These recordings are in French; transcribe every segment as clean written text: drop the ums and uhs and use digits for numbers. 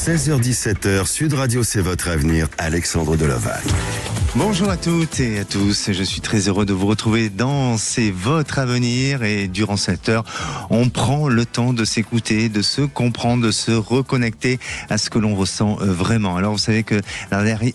16h-17h, Sud Radio, c'est votre avenir. Alexandre Deloval. Bonjour à toutes et à tous, je suis très heureux de vous retrouver dans C'est votre avenir et durant cette heure, on prend le temps de s'écouter, de se comprendre, de se reconnecter à ce que l'on ressent vraiment. Alors vous savez que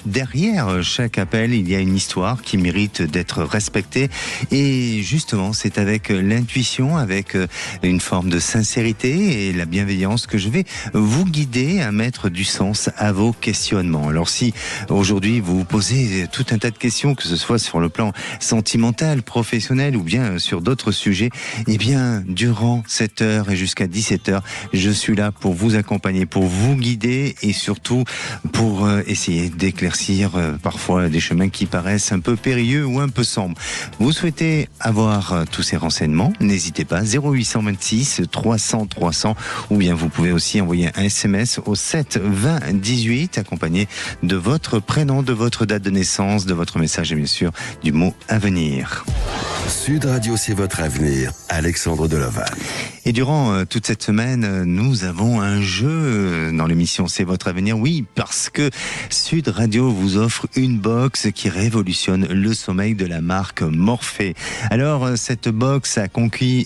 derrière chaque appel, il y a une histoire qui mérite d'être respectée et justement c'est avec l'intuition, avec une forme de sincérité et la bienveillance que je vais vous guider à mettre du sens à vos questionnements. Alors si aujourd'hui vous vous posez tout un tas de questions, que ce soit sur le plan sentimental, professionnel ou bien sur d'autres sujets, eh bien, durant cette heure et jusqu'à 17h, je suis là pour vous accompagner, pour vous guider et surtout pour essayer d'éclaircir parfois des chemins qui paraissent un peu périlleux ou un peu sombres. Vous souhaitez avoir tous ces renseignements, n'hésitez pas, 0826 300 300 ou bien vous pouvez aussi envoyer un SMS au 7 20 18 accompagné de votre prénom, de votre date de naissance, de votre message et bien sûr du mot avenir. Sud Radio, c'est votre avenir. Alexandre Deloval. Et durant toute cette semaine, nous avons un jeu dans l'émission C'est votre avenir. Oui, parce que Sud Radio vous offre une box qui révolutionne le sommeil de la marque Morphée. Alors, cette box a conquis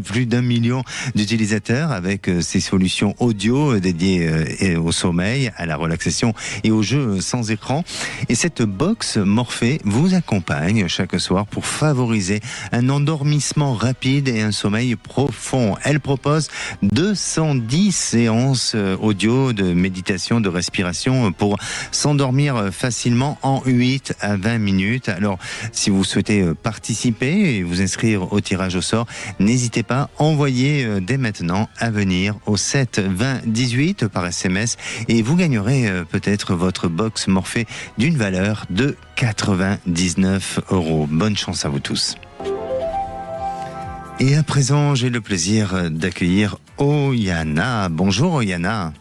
plus d'1 million d'utilisateurs avec ses solutions audio dédiées au sommeil, à la relaxation et aux jeux sans écran. Et cette box Morphée vous accompagne chaque soir pour favoriser un endormissement rapide et un sommeil profond. Elle propose 210 séances audio de méditation, de respiration pour s'endormir facilement en 8 à 20 minutes. Alors, si vous souhaitez participer et vous inscrire au tirage au sort, n'hésitez pas, envoyez dès maintenant Avenir au 7 20 18 par SMS et vous gagnerez peut-être votre box Morphée d'une valeur de 99 €. Bonne chance à vous tous. Et à présent, j'ai le plaisir d'accueillir Oyana. Bonjour Oyana.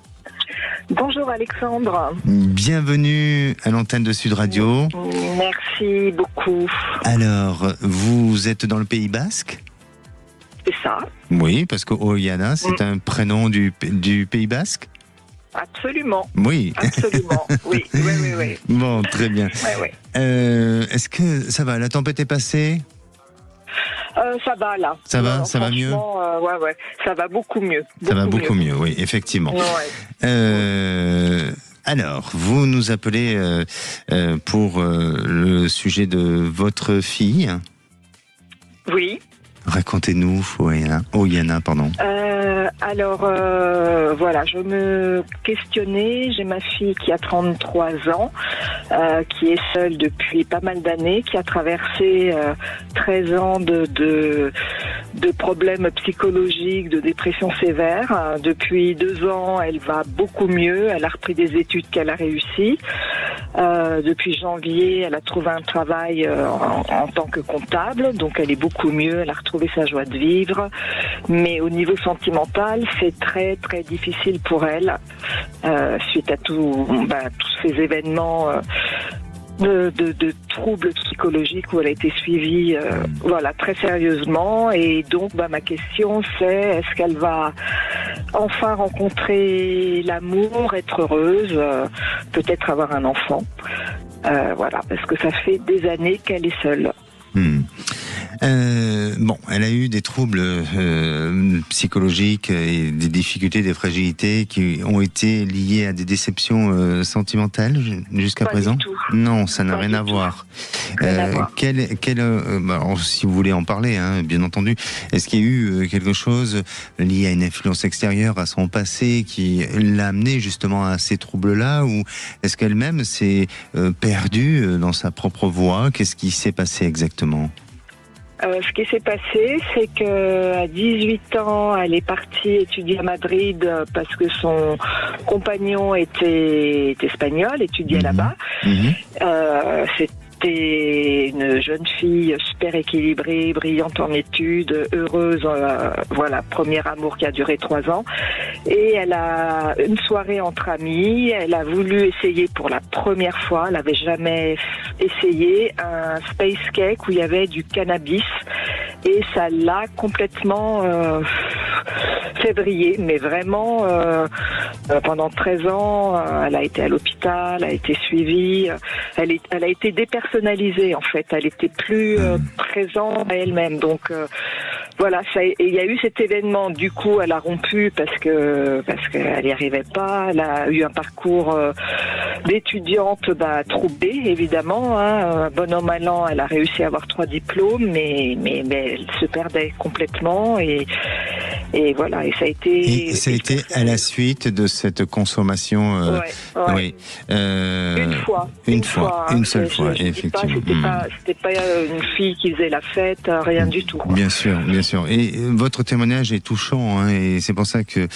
Bonjour Alexandre. Bienvenue à l'antenne de Sud Radio. Merci beaucoup. Alors, vous êtes dans le Pays Basque ? C'est ça. Oui, parce que Oyana, c'est un prénom du Pays Basque ? Absolument. Oui. Absolument. Oui. Bon, très bien. Oui. Est-ce que ça va ? La tempête est passée ? Ça va là. Ça va mieux ? Ouais, ça va beaucoup mieux. Ça va beaucoup mieux, oui, effectivement. Ouais. Alors, vous nous appelez pour le sujet de votre fille. Oui. Racontez-nous, Oyana, pardon. Voilà, je me questionnais. J'ai ma fille qui a 33 ans, qui est seule depuis pas mal d'années, qui a traversé 13 ans de problèmes psychologiques, de dépression sévère. Depuis 2 ans, elle va beaucoup mieux. Elle a repris des études qu'elle a réussies. Depuis janvier, elle a trouvé un travail en tant que comptable, donc elle est beaucoup mieux. Elle a retrouvé sa joie de vivre. Mais au niveau sentimental, c'est très très difficile pour elle suite à tous ces événements de troubles psychologiques où elle a été suivie très sérieusement. Et donc ma question c'est, est-ce qu'elle va enfin rencontrer l'amour, être heureuse, peut-être avoir un enfant, parce que ça fait des années qu'elle est seule. Elle a eu des troubles psychologiques et des difficultés, des fragilités qui ont été liées à des déceptions sentimentales jusqu'à présent ? Non, ça n'a rien à voir. Si vous voulez en parler, bien entendu, est-ce qu'il y a eu quelque chose lié à une influence extérieure, à son passé, qui l'a amené justement à ces troubles-là, ou est-ce qu'elle-même s'est perdue dans sa propre voie ? Qu'est-ce qui s'est passé exactement ? Ce qui s'est passé, c'est qu'à 18 ans, elle est partie étudier à Madrid parce que son compagnon était espagnol, étudiait là-bas. C'était une jeune fille super équilibrée, brillante en études, heureuse, premier amour qui a duré 3 ans. Et elle a une soirée entre amis, elle a voulu essayer pour la première fois, elle n'avait jamais essayé, un space cake où il y avait du cannabis. Et ça l'a complètement février, mais vraiment pendant 13 ans, elle a été à l'hôpital, elle a été suivie, elle a été dépersonnalisée en fait, elle était plus présente à elle-même. Donc voilà, il y a eu cet événement. Du coup, elle a rompu parce qu'elle n'y arrivait pas. Elle a eu un parcours d'étudiante troublé, évidemment. Bon an mal an, elle a réussi à avoir 3 diplômes, mais elle se perdait complètement et voilà. Et ça a été à la suite de cette consommation. Oui. Une seule fois, effectivement. C'était pas une fille qui faisait la fête, rien du tout. Bien sûr. Et votre témoignage est touchant, et c'est pour ça que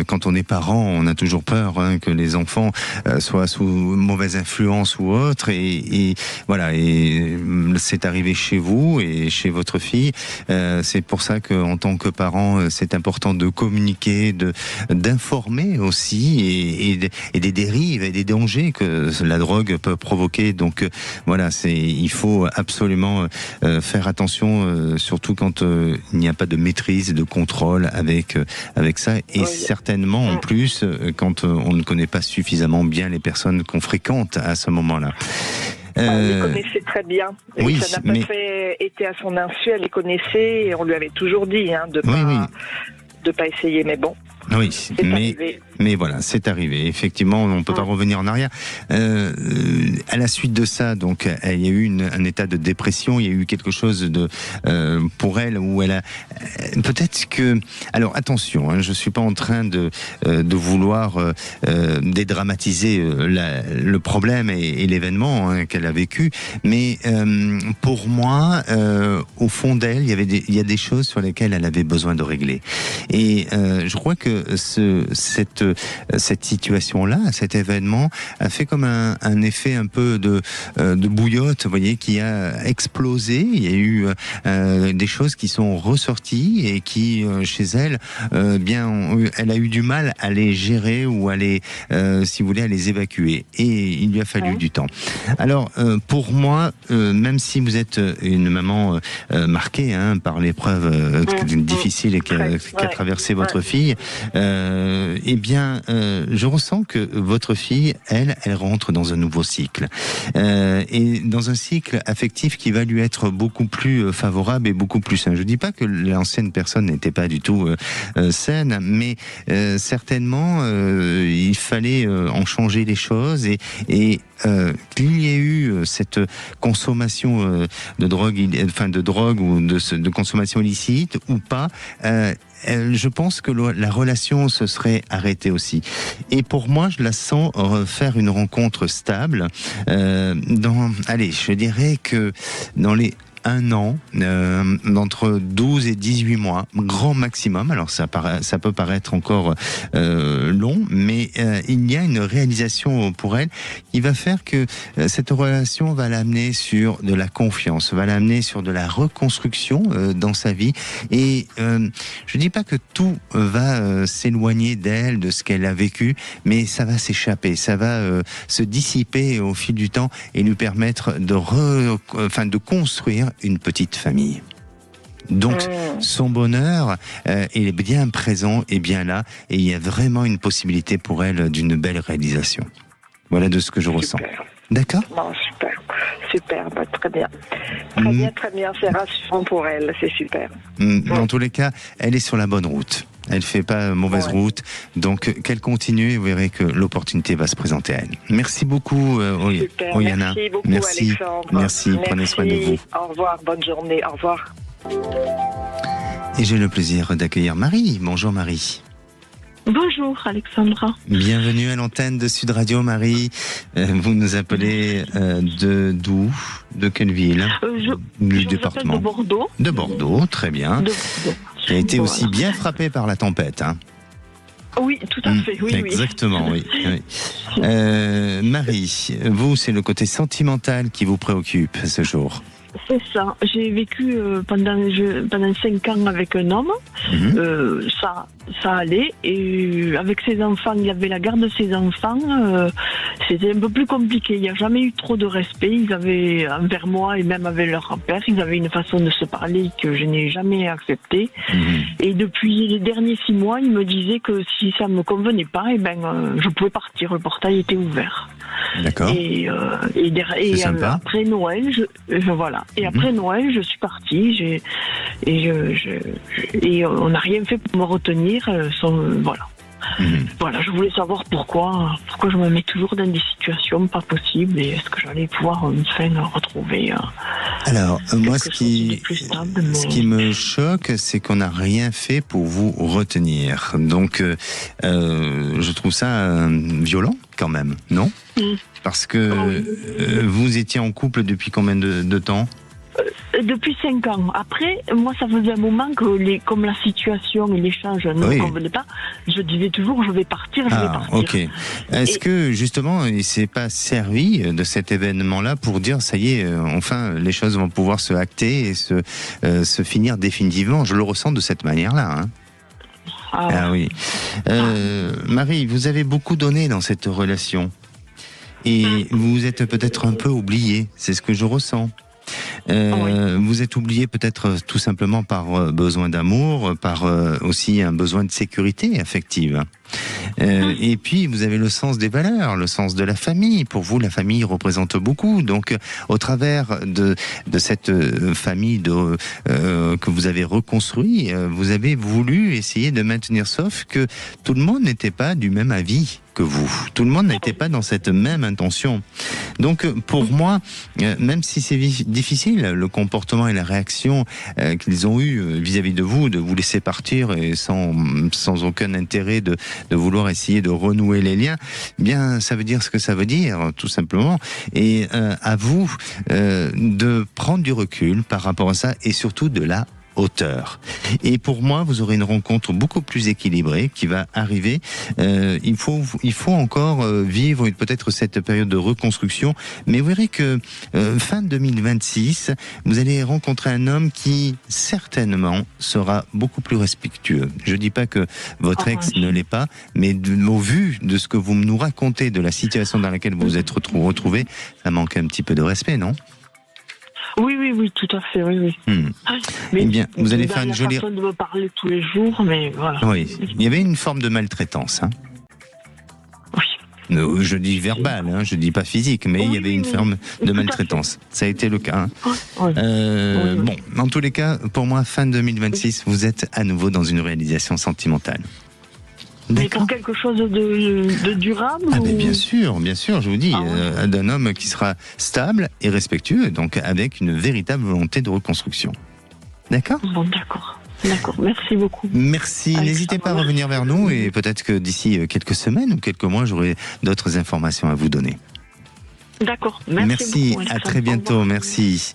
quand on est parent, on a toujours peur que les enfants soient sous mauvaise influence ou autre. Et voilà. Et c'est arrivé chez vous et chez votre fille. C'est pour ça qu'en tant que parent, c'est important de communiquer, d'informer aussi et des dérives et des dangers que la drogue peut provoquer. Donc voilà, il faut absolument faire attention, surtout quand il n'y a pas de maîtrise, de contrôle avec ça, et certainement en plus quand on ne connaît pas suffisamment bien les personnes qu'on fréquente à ce moment-là. Elle les connaissait très bien. Et oui, ça n'a pas été à son insu, elle les connaissait et on lui avait toujours dit de pas essayer, mais bon. Oui, mais voilà, c'est arrivé. Effectivement, on ne peut pas revenir en arrière. À la suite de ça, donc, il y a eu un état de dépression. Il y a eu quelque chose pour elle où elle a peut-être que. Alors attention, je suis pas en train de vouloir dédramatiser le problème et l'événement qu'elle a vécu, mais pour moi, au fond d'elle, il y a des choses sur lesquelles elle avait besoin de régler. Et je crois que cette situation-là, cet événement, a fait comme un effet un peu de bouillotte, vous voyez, qui a explosé. Il y a eu des choses qui sont ressorties et qui, chez elle, elle a eu du mal à les gérer ou à les, si vous voulez, à les évacuer. Et il lui a fallu du temps. Alors, pour moi, même si vous êtes une maman marquée par l'épreuve difficile qu'a traversé votre fille, je ressens que votre fille, elle rentre dans un nouveau cycle, et dans un cycle affectif qui va lui être beaucoup plus favorable et beaucoup plus sain. Je dis pas que l'ancienne personne n'était pas du tout saine, mais certainement il fallait en changer les choses et qu'il y ait eu cette consommation de drogue ou de consommation illicite ou pas. Je pense que la relation se serait arrêtée aussi. Et pour moi, je la sens faire une rencontre stable. Je dirais que dans les 1 an, d'entre 12 et 18 mois, grand maximum. Alors ça peut paraître encore long, mais il y a une réalisation pour elle qui va faire que cette relation va l'amener sur de la confiance, va l'amener sur de la reconstruction dans sa vie. Et je dis pas que tout va s'éloigner d'elle, de ce qu'elle a vécu, mais ça va s'échapper, ça va se dissiper au fil du temps et lui permettre de construire une petite famille. Donc son bonheur est bien présent et bien là, et il y a vraiment une possibilité pour elle d'une belle réalisation. Voilà de ce que je ressens. D'accord ? Non, super, très bien. Très bien, c'est rassurant pour elle, c'est super. Dans tous les cas, elle est sur la bonne route. Elle fait pas mauvaise route, donc qu'elle continue et vous verrez que l'opportunité va se présenter à elle. Merci beaucoup, Oyana. Merci beaucoup, Alexandre. Merci, prenez soin de vous. Au revoir, bonne journée, au revoir. Et j'ai le plaisir d'accueillir Marie. Bonjour Marie. Bonjour Alexandra. Bienvenue à l'antenne de Sud Radio, Marie. Vous nous appelez d'où ? De quelle ville ? Du département. De Bordeaux. De Bordeaux, très bien. De Bordeaux. Qui a été aussi bien frappé par la tempête. Oui, tout à fait, oui. Exactement, oui. Marie, vous, c'est le côté sentimental qui vous préoccupe ce jour. C'est ça. J'ai vécu pendant 5 ans avec un homme. Ça allait. Et avec ses enfants, il y avait la garde de ses enfants. C'était un peu plus compliqué. Il n'y a jamais eu trop de respect. Ils avaient, envers moi et même avec leur père, ils avaient une façon de se parler que je n'ai jamais acceptée. Et depuis les derniers 6 mois, il me disait que si ça me convenait pas, je pouvais partir. Le portail était ouvert. D'accord. Et après Noël, voilà. Et après Noël, je suis partie. Et on n'a rien fait pour me retenir. Voilà. Voilà, je voulais savoir pourquoi je me mets toujours dans des situations pas possibles et est-ce que j'allais pouvoir enfin retrouver. Alors, moi, ce qui me choque, c'est qu'on n'a rien fait pour vous retenir. Donc, je trouve ça violent quand même, non ? Parce que vous étiez en couple depuis combien de temps ? Depuis 5 ans. Après, moi, ça faisait un moment que comme la situation et l'échange ne me convenaient pas, je disais toujours, je vais partir. Ok. Est-ce que, justement, il ne s'est pas servi de cet événement-là pour dire, ça y est, enfin, les choses vont pouvoir se acter et se finir définitivement? Je le ressens de cette manière-là. Oui. Marie, vous avez beaucoup donné dans cette relation. Et vous êtes peut-être un peu oubliée. C'est ce que je ressens. Vous êtes oublié peut-être tout simplement par besoin d'amour, par aussi un besoin de sécurité affective. Et puis vous avez le sens des valeurs, le sens de la famille. Pour vous, la famille représente beaucoup. Donc, au travers de cette famille que vous avez reconstruit, vous avez voulu essayer de maintenir, sauf que tout le monde n'était pas du même avis que vous. Tout le monde n'était pas dans cette même intention. Donc, pour moi, même si c'est difficile, le comportement et la réaction qu'ils ont eu vis-à-vis de vous laisser partir et sans aucun intérêt de vouloir essayer de renouer les liens, bien, ça veut dire ce que ça veut dire, tout simplement. Et à vous de prendre du recul par rapport à ça et surtout de la hauteur. Et pour moi, vous aurez une rencontre beaucoup plus équilibrée qui va arriver. Il faut encore vivre peut-être cette période de reconstruction, mais vous verrez que fin 2026, vous allez rencontrer un homme qui certainement sera beaucoup plus respectueux. Je dis pas que votre ex ne l'est pas, mais au vu de ce que vous nous racontez de la situation dans laquelle vous vous êtes retrouvés, ça manque un petit peu de respect, non ? Oui, tout à fait, oui. Eh bien, vous allez faire une jolie... façon de me parler tous les jours, mais voilà. Oui, il y avait une forme de maltraitance, Oui. Je dis verbal, je dis pas physique, mais il y avait une forme de maltraitance. Ça a été le cas. Bon, en tous les cas, pour moi, fin 2026, vous êtes à nouveau dans une réalisation sentimentale. Mais pour quelque chose de durable mais bien sûr, je vous dis, d'un homme qui sera stable et respectueux, donc avec une véritable volonté de reconstruction. D'accord ? Bon, d'accord, merci beaucoup. Merci, n'hésitez pas à revenir vers nous et peut-être que d'ici quelques semaines ou quelques mois, j'aurai d'autres informations à vous donner. D'accord, merci beaucoup, à très bientôt, merci.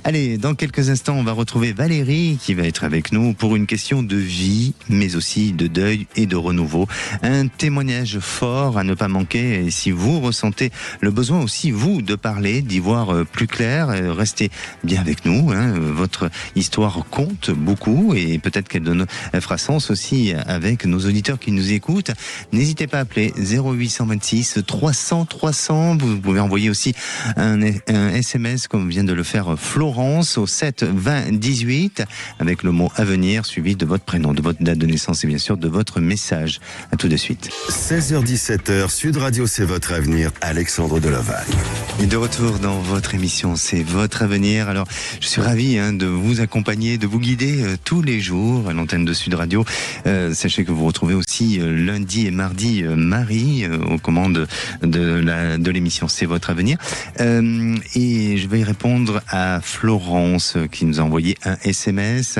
Allez, dans quelques instants, on va retrouver Valérie qui va être avec nous pour une question de vie, mais aussi de deuil et de renouveau. Un témoignage fort à ne pas manquer. Et si vous ressentez le besoin aussi, vous, de parler, d'y voir plus clair, restez bien avec nous. Votre histoire compte beaucoup et peut-être qu'elle fera sens aussi avec nos auditeurs qui nous écoutent. N'hésitez pas à appeler 0826 300 300. Vous pouvez envoyer aussi un SMS comme vient de le faire Florence au 7 20 18 avec le mot avenir suivi de votre prénom, de votre date de naissance et bien sûr de votre message. À tout de suite. 16h-17h, Sud Radio, c'est votre avenir. Alexandre Delovac. Et de retour dans votre émission, c'est votre avenir. Alors, je suis ravi de vous accompagner, de vous guider tous les jours à l'antenne de Sud Radio. Sachez que vous retrouvez aussi lundi et mardi Marie aux commandes de l'émission C'est votre avenir. Et je vais répondre à Florence qui nous a envoyé un SMS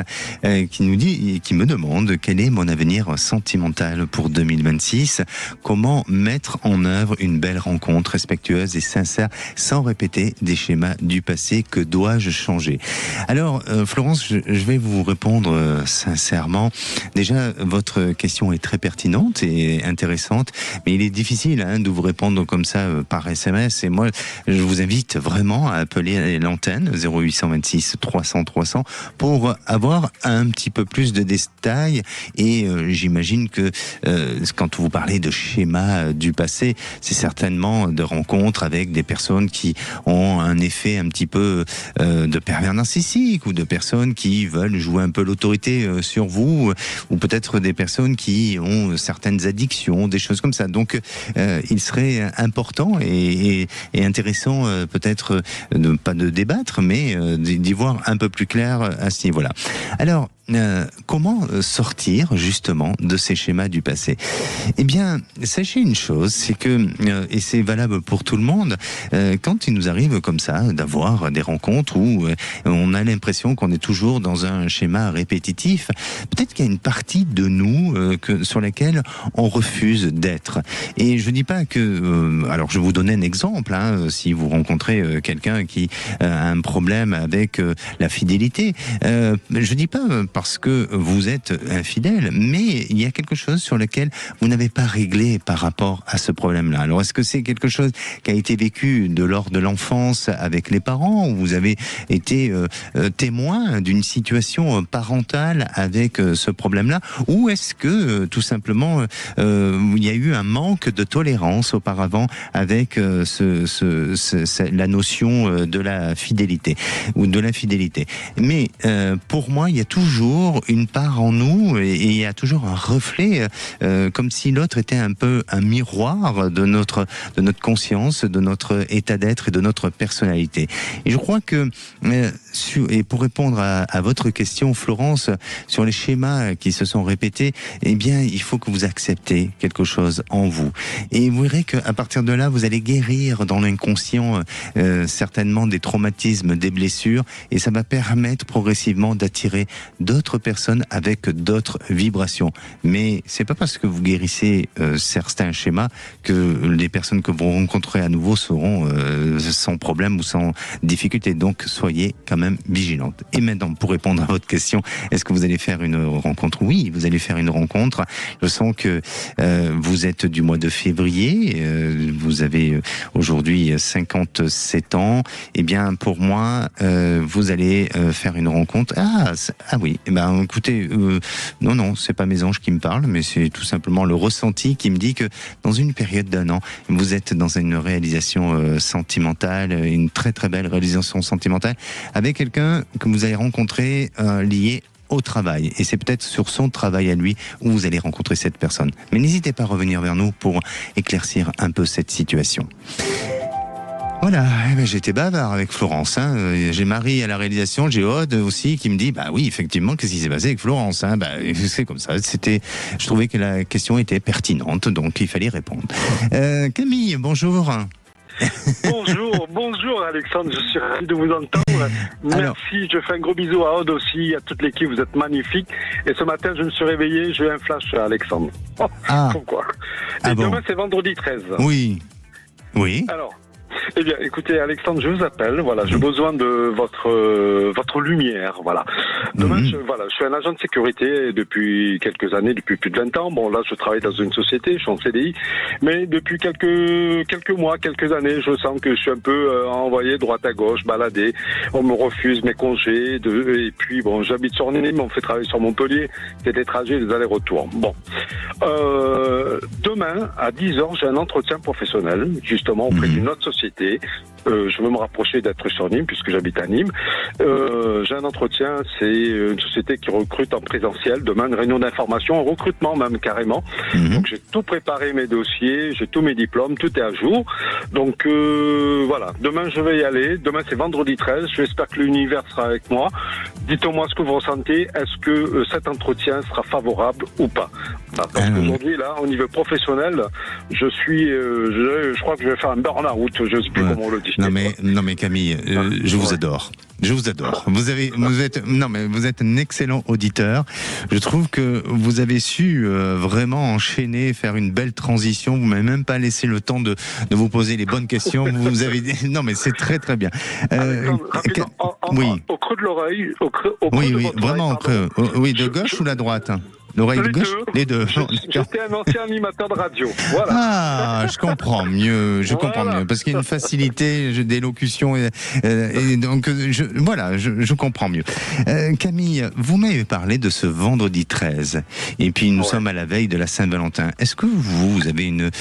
qui nous dit, qui me demande quel est mon avenir sentimental pour 2026. Comment mettre en œuvre une belle rencontre respectueuse et sincère sans répéter des schémas du passé. Que dois-je changer? Alors, Florence, je vais vous répondre sincèrement. Déjà, votre question est très pertinente et intéressante, mais il est difficile de vous répondre comme ça par SMS. Et moi, je vous invite vraiment à appeler l'antenne 0826 300 300 pour avoir un petit peu plus de détails. Et j'imagine que quand vous parlez de schéma du passé, c'est certainement de rencontres avec des personnes qui ont un effet un petit peu de pervers narcissique, ou de personnes qui veulent jouer un peu l'autorité sur vous, ou peut-être des personnes qui ont certaines addictions, des choses comme ça. Donc il serait important et intéressant peut-être pas de débattre, mais d'y voir un peu plus clair à ce niveau-là. Alors, comment sortir justement de ces schémas du passé? Eh bien, sachez une chose, c'est que, et c'est valable pour tout le monde, quand il nous arrive comme ça d'avoir des rencontres où on a l'impression qu'on est toujours dans un schéma répétitif, peut-être qu'il y a une partie de nous sur laquelle on refuse d'être. Et je dis pas que... alors, je vais vous donner un exemple. Si vous rencontrez quelqu'un qui a un problème avec la fidélité, je dis pas parce que vous êtes infidèle, mais il y a quelque chose sur lequel vous n'avez pas réglé par rapport à ce problème-là. Alors, est-ce que c'est quelque chose qui a été vécu lors de l'enfance avec les parents, où vous avez été témoin d'une situation parentale avec ce problème-là, ou est-ce que tout simplement il y a eu un manque de tolérance auparavant avec la notion de la fidélité ou de l'infidélité? Mais pour moi, il y a toujours une part en nous, et il y a toujours un reflet, comme si l'autre était un peu un miroir de notre conscience, de notre état d'être et de notre personnalité. Et je crois que, et pour répondre à votre question, Florence, sur les schémas qui se sont répétés, eh bien, il faut que vous acceptez quelque chose en vous. Et vous verrez qu'à partir de là, vous allez guérir dans l'inconscient certainement des traumatismes, des blessures, et ça va permettre progressivement d'attirer d'autres personnes avec d'autres vibrations. Mais c'est pas parce que vous guérissez certains schémas que les personnes que vous rencontrez à nouveau seront sans problème ou sans difficulté. Donc soyez quand même vigilantes. Et maintenant, pour répondre à votre question, est-ce que vous allez faire une rencontre? Oui, vous allez faire une rencontre. Je sens que vous êtes du mois de février, vous avez aujourd'hui 57 ans. Eh bien, pour moi, vous allez faire une rencontre. Ah oui, eh ben, écoutez, non, c'est pas mes anges qui me parlent, mais c'est tout simplement le ressenti qui me dit que dans une période d'un an, vous êtes dans une réalisation sentimentale, une très très belle réalisation sentimentale, avec quelqu'un que vous allez rencontrer lié au travail. Et c'est peut-être sur son travail à lui où vous allez rencontrer cette personne. Mais n'hésitez pas à revenir vers nous pour éclaircir un peu cette situation. Voilà, j'étais bavard avec Florence. J'ai Marie à la réalisation, j'ai Aude aussi qui me dit, bah oui, effectivement, qu'est-ce qui s'est passé avec Florence? C'est comme ça. Je trouvais que la question était pertinente, donc il fallait répondre. Camille, bonjour. Bonjour Alexandre, je suis ravi de vous entendre. Merci, je fais un gros bisou à Aude aussi, à toute l'équipe, vous êtes magnifiques. Et ce matin, je me suis réveillé, j'ai eu un flash, Alexandre. Pourquoi? Et demain, c'est vendredi 13. Oui. Alors, eh bien, écoutez, Alexandre, je vous appelle. Voilà, j'ai besoin de votre lumière. Voilà. Demain, je suis un agent de sécurité depuis quelques années, depuis plus de 20 ans. Bon, là, je travaille dans une société, je suis en CDI, mais depuis quelques mois, quelques années, je sens que je suis un peu envoyé droite à gauche, baladé. On me refuse mes congés. Et puis, bon, j'habite sur Nîmes, mais on fait travailler sur Montpellier. C'est des trajets, des allers-retours. Bon. Demain, à 10h, j'ai un entretien professionnel, justement, auprès d'une autre société. Je veux me rapprocher d'être sur Nîmes, puisque j'habite à Nîmes. J'ai un entretien, c'est une société qui recrute en présentiel. Demain, une réunion d'information, un recrutement même carrément. Donc j'ai tout préparé, mes dossiers, j'ai tous mes diplômes, tout est à jour. Donc voilà, demain je vais y aller. Demain c'est vendredi 13, j'espère que l'univers sera avec moi. Dites-moi ce que vous ressentez, est-ce que cet entretien sera favorable ou pas? Parce qu'aujourd'hui, là, au niveau professionnel, je crois que je vais faire un burn-out, je ne sais plus comment on le dit. Non mais Camille, je vous adore. Je vous adore. Vous êtes un excellent auditeur. Je trouve que vous avez su vraiment enchaîner, faire une belle transition. Vous m'avez même pas laissé le temps de vous poser les bonnes questions. Vous avez non mais c'est très très bien. Oui. Au creux de l'oreille, au creux oui, de votre vraiment oreille, au creux. Oui, de gauche ou la droite? L'oreille de gauche? Les deux. J'étais un ancien animateur de radio. Voilà. Ah, je comprends mieux. Comprends mieux. Parce qu'il y a une facilité d'élocution et donc, je comprends mieux. Camille, vous m'avez parlé de ce vendredi 13. Et puis, nous sommes à la veille de la Saint-Valentin. Est-ce que vous avez une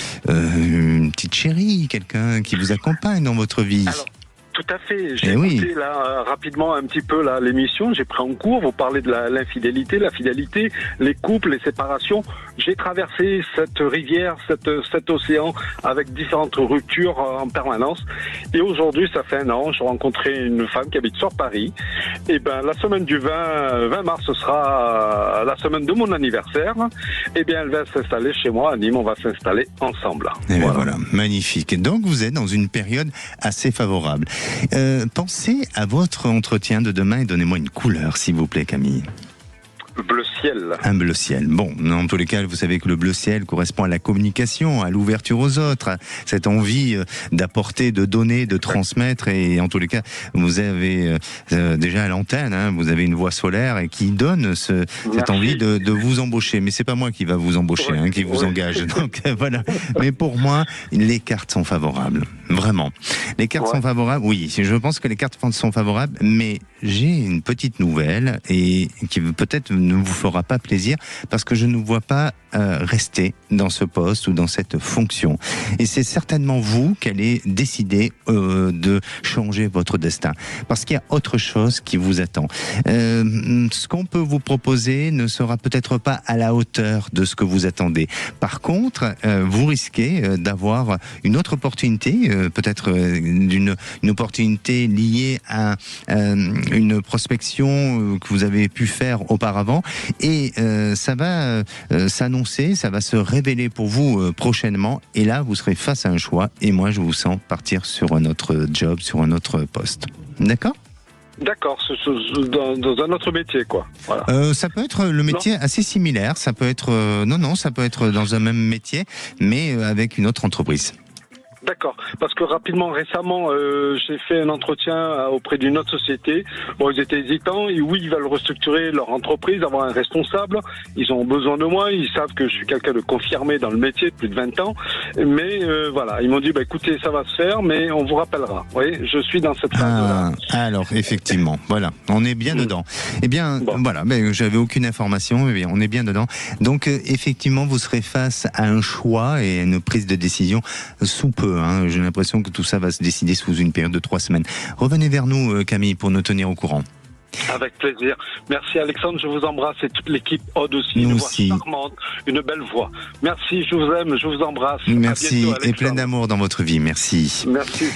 petite chérie, quelqu'un qui vous accompagne dans votre vie? Alors, tout à fait. J'ai écouté là, rapidement un petit peu là, l'émission, j'ai pris en cours, vous parlez de l'infidélité, la fidélité, les couples, les séparations. J'ai traversé cette rivière, cet océan avec différentes ruptures en permanence. Et aujourd'hui, ça fait un an, j'ai rencontré une femme qui habite sur Paris. Et ben, la semaine du 20 mars, ce sera la semaine de mon anniversaire. Et bien, elle va s'installer chez moi à Nîmes, on va s'installer ensemble. Et voilà, magnifique. Donc, vous êtes dans une période assez favorable. Pensez à votre entretien de demain et donnez-moi une couleur, s'il vous plaît, Camille. Bleu ciel. Un bleu ciel. Bon, en tous les cas, vous savez que le bleu ciel correspond à la communication, à l'ouverture aux autres, cette envie d'apporter, de donner, de transmettre. Et en tous les cas, vous avez déjà à l'antenne, vous avez une voix solaire et qui donne cette envie de vous embaucher. Mais c'est pas moi qui va vous embaucher, qui vous engage. Donc voilà. Mais pour moi, les cartes sont favorables. Vraiment. Les cartes sont favorables. Oui, je pense que les cartes sont favorables. Mais j'ai une petite nouvelle et qui peut-être ne vous fera pas plaisir parce que je ne vous vois pas rester dans ce poste ou dans cette fonction. Et c'est certainement vous qui allez décider de changer votre destin. Parce qu'il y a autre chose qui vous attend. Ce qu'on peut vous proposer ne sera peut-être pas à la hauteur de ce que vous attendez. Par contre, vous risquez d'avoir une autre opportunité, peut-être une opportunité liée à une prospection que vous avez pu faire auparavant. Et ça va s'annoncer, ça va se révéler pour vous prochainement. Et là, vous serez face à un choix. Et moi, je vous sens partir sur un autre job, sur un autre poste. D'accord ? D'accord, dans un autre métier, quoi. Voilà. Ça peut être le métier assez similaire. Ça peut être ça peut être dans un même métier, mais avec une autre entreprise. D'accord, parce que récemment, j'ai fait un entretien auprès d'une autre société. Bon, ils étaient hésitants, et oui, ils veulent restructurer leur entreprise, avoir un responsable. Ils ont besoin de moi, ils savent que je suis quelqu'un de confirmé dans le métier, plus de 20 ans. Mais voilà, ils m'ont dit, écoutez, ça va se faire, mais on vous rappellera. Vous voyez, je suis dans cette phase-là. Alors, effectivement, voilà, on est bien dedans. Eh bien, voilà, j'avais aucune information, mais on est bien dedans. Donc, effectivement, vous serez face à un choix et à une prise de décision sous peu. J'ai l'impression que tout ça va se décider sous une période de 3 semaines. Revenez vers nous, Camille, pour nous tenir au courant. Avec plaisir. Merci Alexandre, je vous embrasse et toute l'équipe Aude aussi. Nous une aussi. voix charmante, une belle voix. Merci, je vous aime, je vous embrasse. Merci, bientôt, et plein d'amour dans votre vie. Merci. Merci.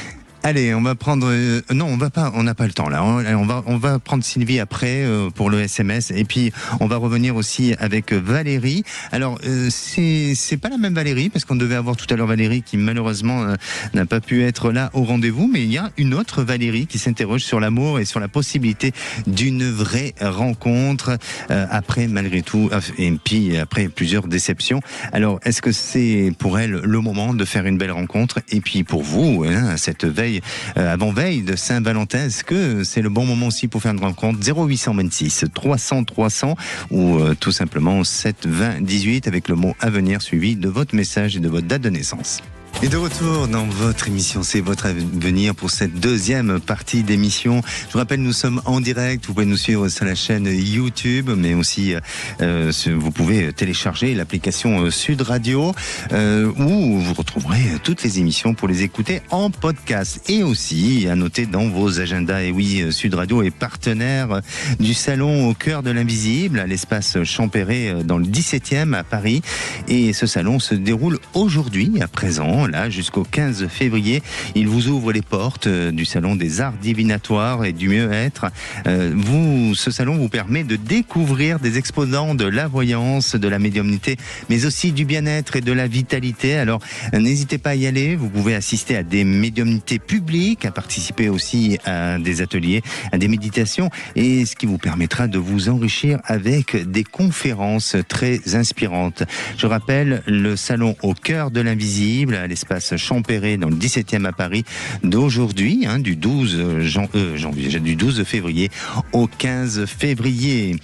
Allez, on va prendre. Non, on n'a pas le temps là. On va prendre Sylvie après pour le SMS, et puis on va revenir aussi avec Valérie. Alors c'est pas la même Valérie parce qu'on devait avoir tout à l'heure Valérie qui malheureusement n'a pas pu être là au rendez-vous, mais il y a une autre Valérie qui s'interroge sur l'amour et sur la possibilité d'une vraie rencontre après malgré tout, et puis après plusieurs déceptions. Alors est-ce que c'est pour elle le moment de faire une belle rencontre? Et puis pour vous, cette veille avant-veille de Saint-Valentin, est-ce que c'est le bon moment aussi pour faire une rencontre? 0826 300 300 ou tout simplement 7 20 18 avec le mot à venir suivi de votre message et de votre date de naissance. Et de retour dans votre émission, c'est votre avenir pour cette deuxième partie d'émission. Je vous rappelle, nous sommes en direct, vous pouvez nous suivre sur la chaîne YouTube, mais aussi vous pouvez télécharger l'application Sud Radio où vous retrouverez toutes les émissions pour les écouter en podcast. Et aussi, à noter dans vos agendas, et oui, Sud Radio est partenaire du salon au cœur de l'invisible, à l'espace Champéret dans le 17e à Paris. Et ce salon se déroule aujourd'hui, à présent, là, jusqu'au 15 février. Il vous ouvre les portes du salon des arts divinatoires et du mieux-être. Ce salon vous permet de découvrir des exposants de la voyance, de la médiumnité, mais aussi du bien-être et de la vitalité. Alors, N'hésitez pas à y aller. Vous pouvez assister à des médiumnités publiques, à participer aussi à des ateliers, à des méditations, et ce qui vous permettra de vous enrichir avec des conférences très inspirantes. Je rappelle le salon Au cœur de l'invisible à l'espace Champéret dans le 17e à Paris d'aujourd'hui, du 12 février au 15 février.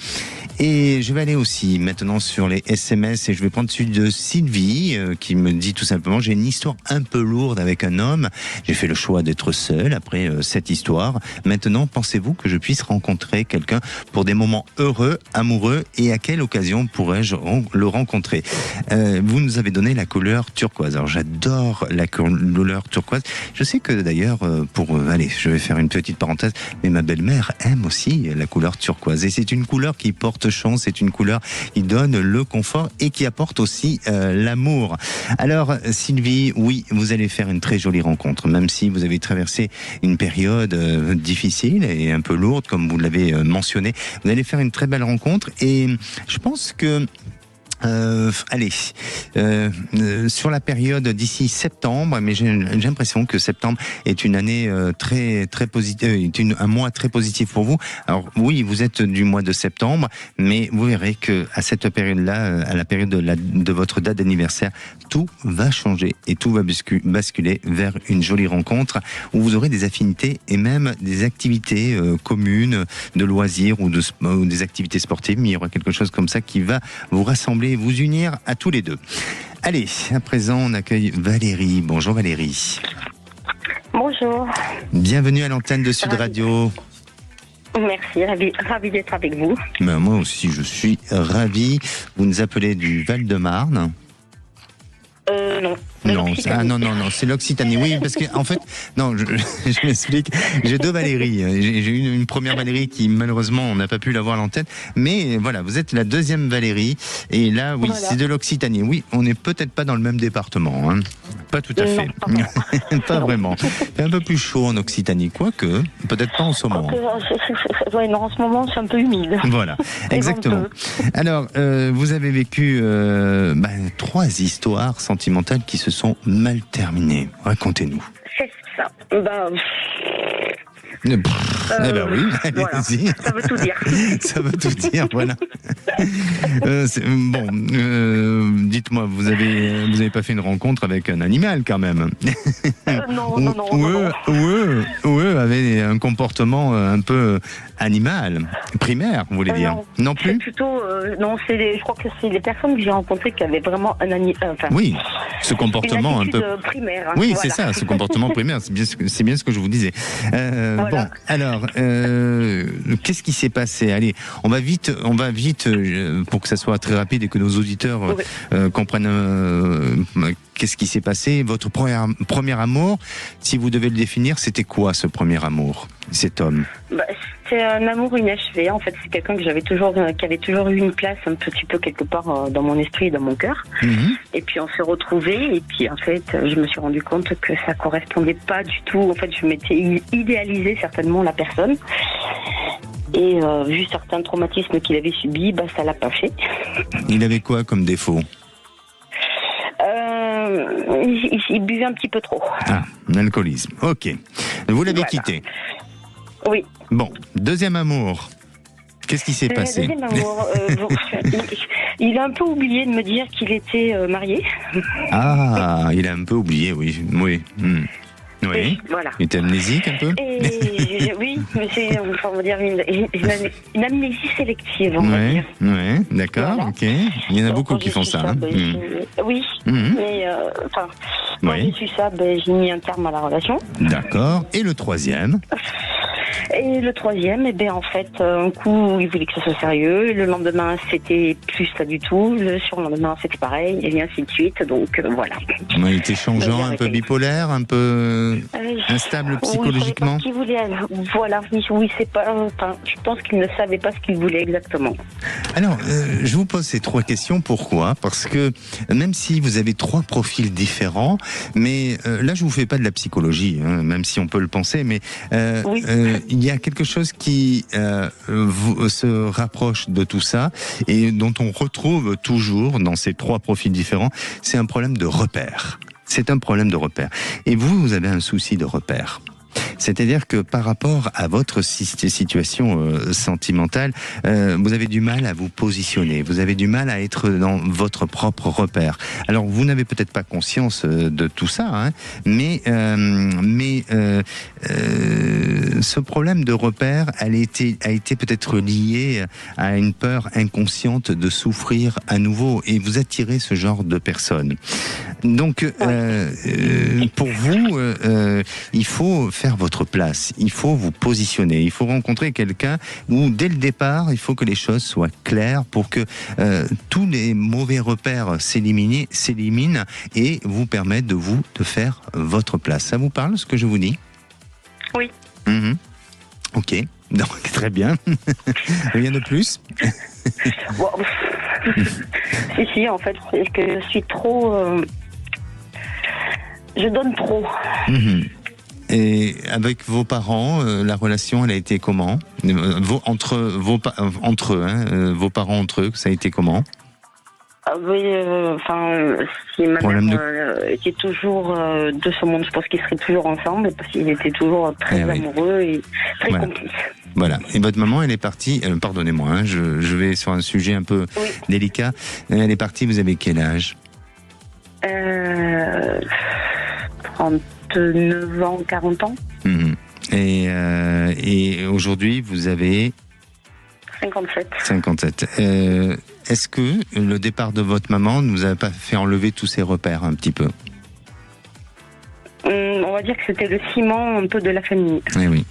Et je vais aller aussi maintenant sur les SMS et je vais prendre celui de Sylvie qui me dit tout simplement: j'ai une histoire un peu lourde avec un homme. J'ai fait le choix d'être seul après cette histoire. Maintenant, pensez-vous que je puisse rencontrer quelqu'un pour des moments heureux, amoureux, et à quelle occasion pourrais-je le rencontrer? Vous nous avez donné la couleur turquoise. Alors j'adore la couleur turquoise. Je sais que d'ailleurs, allez, je vais faire une petite parenthèse, mais ma belle-mère aime aussi la couleur turquoise. Et c'est une couleur qui porte chance, c'est une couleur qui donne le confort et qui apporte aussi l'amour. Alors Sylvie, oui, vous allez faire une très jolie rencontre, même si vous avez traversé une période difficile et un peu lourde, comme vous l'avez mentionné. Vous allez faire une très belle rencontre et je pense que sur la période d'ici septembre, mais j'ai l'impression que septembre est une année très positive, un mois très positif pour vous. Alors oui, vous êtes du mois de septembre, mais vous verrez que à cette période-là, à la période de votre date d'anniversaire, tout va changer et tout va basculer vers une jolie rencontre où vous aurez des affinités et même des activités communes, de loisirs ou des activités sportives. Mais il y aura quelque chose comme ça qui va vous rassembler, vous unir à tous les deux. Allez, à présent, on accueille Valérie. Bonjour Valérie. Bonjour. Bienvenue à l'antenne de Sud Radio. Merci, ravi d'être avec vous. Ben, moi aussi, je suis ravi. Vous nous appelez du Val-de-Marne. Non. Non, c'est l'Occitanie. Oui, parce que en fait, non, je m'explique. J'ai deux Valérie. J'ai eu une première Valérie qui malheureusement on n'a pas pu l'avoir à l'antenne, mais voilà, vous êtes la deuxième Valérie. Et là, oui, voilà. C'est de l'Occitanie. Oui, on n'est peut-être pas dans le même département, hein. Pas tout à fait. Pas vraiment. C'est un peu plus chaud en Occitanie, quoique peut-être pas en ce moment. Oui, non, en ce moment c'est un peu humide. Voilà, exactement. Alors, vous avez vécu 3 histoires sentimentales qui se sont mal terminées. Racontez-nous. C'est ça. Eh ben oui, allez-y. Voilà. Ça veut tout dire. Ça veut tout dire, voilà. Dites-moi, vous avez pas fait une rencontre avec un animal quand même? Non. Ou eux avaient un comportement un peu animal, primaire, vous voulez dire? Non plus? C'est plutôt, je crois que c'est les personnes que j'ai rencontrées qui avaient vraiment un animal. Oui, ce comportement un peu primaire. Oui, voilà. C'est ça, ce comportement primaire. C'est bien ce que je vous disais. Voilà. Bon, alors, qu'est-ce qui s'est passé? Allez, on va vite, pour que ça soit très rapide et que nos auditeurs comprennent qu'est-ce qui s'est passé. Votre premier amour, si vous devez le définir, c'était quoi ce premier amour, cet homme? C'est un amour inachevé. En fait, c'est quelqu'un qui avait toujours eu une place un petit peu quelque part dans mon esprit et dans mon cœur. Mm-hmm. Et puis on s'est retrouvés. Et puis en fait, je me suis rendu compte que ça correspondait pas du tout. En fait, je m'étais idéalisé certainement la personne. Et vu certains traumatismes qu'il avait subis, ça l'a pas fait. Il avait quoi comme défaut? Il buvait un petit peu trop. Ah, l'alcoolisme. Ok. Vous l'avez quitté? Oui. Bon, deuxième amour. Qu'est-ce qui s'est passé? Deuxième amour, il a un peu oublié de me dire qu'il était marié. Ah, il a un peu oublié, oui. Oui, voilà. Il était amnésique un peu? Oui, mais c'est, on va dire, une amnésie sélective, on va dire. Oui, d'accord, voilà. Ok. Il y en a beaucoup qui font ça. Oui, mais quand j'ai su ça, j'ai mis un terme à la relation. D'accord. Et le troisième? Et le troisième, en fait, un coup, il voulait que ça soit sérieux. Le lendemain, c'était plus ça du tout. Le surlendemain, c'était pareil, et ainsi de suite. Donc, voilà. Il était changeant, un peu bipolaire, un peu instable psychologiquement. Oui, qu'il voulait. Voilà. Oui, c'est pas. Je pense qu'il ne savait pas ce qu'il voulait exactement. Alors, je vous pose ces 3 questions. Pourquoi? Parce que même si vous avez 3 profils différents, mais là, je vous fais pas de la psychologie, hein, même si on peut le penser, mais oui. Il y a quelque chose qui se rapproche de tout ça et dont on retrouve toujours dans ces 3 profils différents, c'est un problème de repère. C'est un problème de repère. Et vous avez un souci de repère. C'est-à-dire que par rapport à votre situation sentimentale, vous avez du mal à vous positionner, vous avez du mal à être dans votre propre repère. Alors vous n'avez peut-être pas conscience de tout ça, hein, mais ce problème de repère a été peut-être lié à une peur inconsciente de souffrir à nouveau, et vous attirez ce genre de personnes. Donc pour vous, il faut faire votre place, il faut vous positionner, il faut rencontrer quelqu'un où dès le départ il faut que les choses soient claires pour que tous les mauvais repères s'éliminent et vous permettent de faire votre place. Ça vous parle ce que je vous dis? Oui. Ok, donc très bien. Rien de plus? Bon. Si, en fait, c'est que je suis trop... Je donne trop. Et avec vos parents, la relation, elle a été comment? Entre eux, hein, vos parents entre eux, ça a été comment? Oui, si ma mère était toujours de ce monde, je pense qu'ils seraient toujours ensemble, parce qu'ils étaient toujours très amoureux et très complices. Voilà. Et votre maman, elle est partie, pardonnez-moi, hein, je vais sur un sujet un peu délicat. Elle est partie, vous avez quel âge? 39 ans, 40 ans. Et aujourd'hui, vous avez 57. Est-ce que le départ de votre maman ne vous a pas fait enlever tous ces repères un petit peu? On va dire que c'était le ciment un peu de la famille. Eh oui.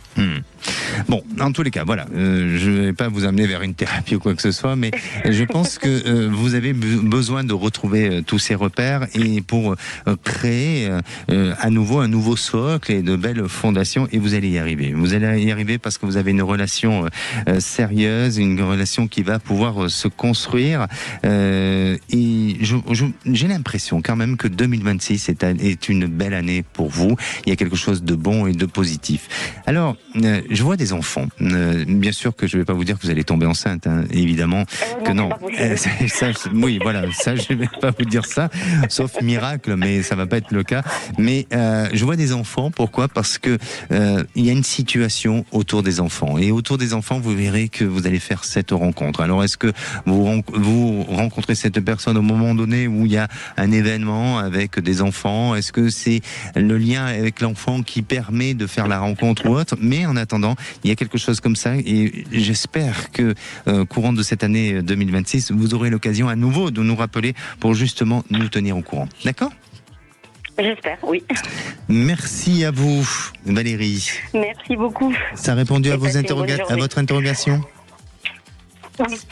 Bon, en tous les cas, voilà, je ne vais pas vous amener vers une thérapie ou quoi que ce soit, mais je pense que vous avez besoin de retrouver tous ces repères et pour créer à nouveau un nouveau socle et de belles fondations, et vous allez y arriver. Vous allez y arriver parce que vous avez une relation sérieuse, une relation qui va pouvoir se construire. Et j'ai l'impression quand même que 2026 est une belle année pour vous. Il y a quelque chose de bon et de positif. Alors, je vois des enfants. Bien sûr que je ne vais pas vous dire que vous allez tomber enceinte, hein, évidemment que non. Oui, voilà, ça je ne vais pas vous dire ça, sauf miracle, mais ça ne va pas être le cas. Mais je vois des enfants, pourquoi? Parce que il y a une situation autour des enfants. Et autour des enfants, vous verrez que vous allez faire cette rencontre. Alors, est-ce que vous rencontrez cette personne au moment donné où il y a un événement avec des enfants? Est-ce que c'est le lien avec l'enfant qui permet de faire la rencontre ou autre? Mais en attendant, il y a quelque chose comme ça, et j'espère que courant de cette année 2026, vous aurez l'occasion à nouveau de nous rappeler pour justement nous tenir au courant. D'accord ? J'espère, oui. Merci à vous, Valérie. Merci beaucoup. Ça a répondu à votre interrogation ?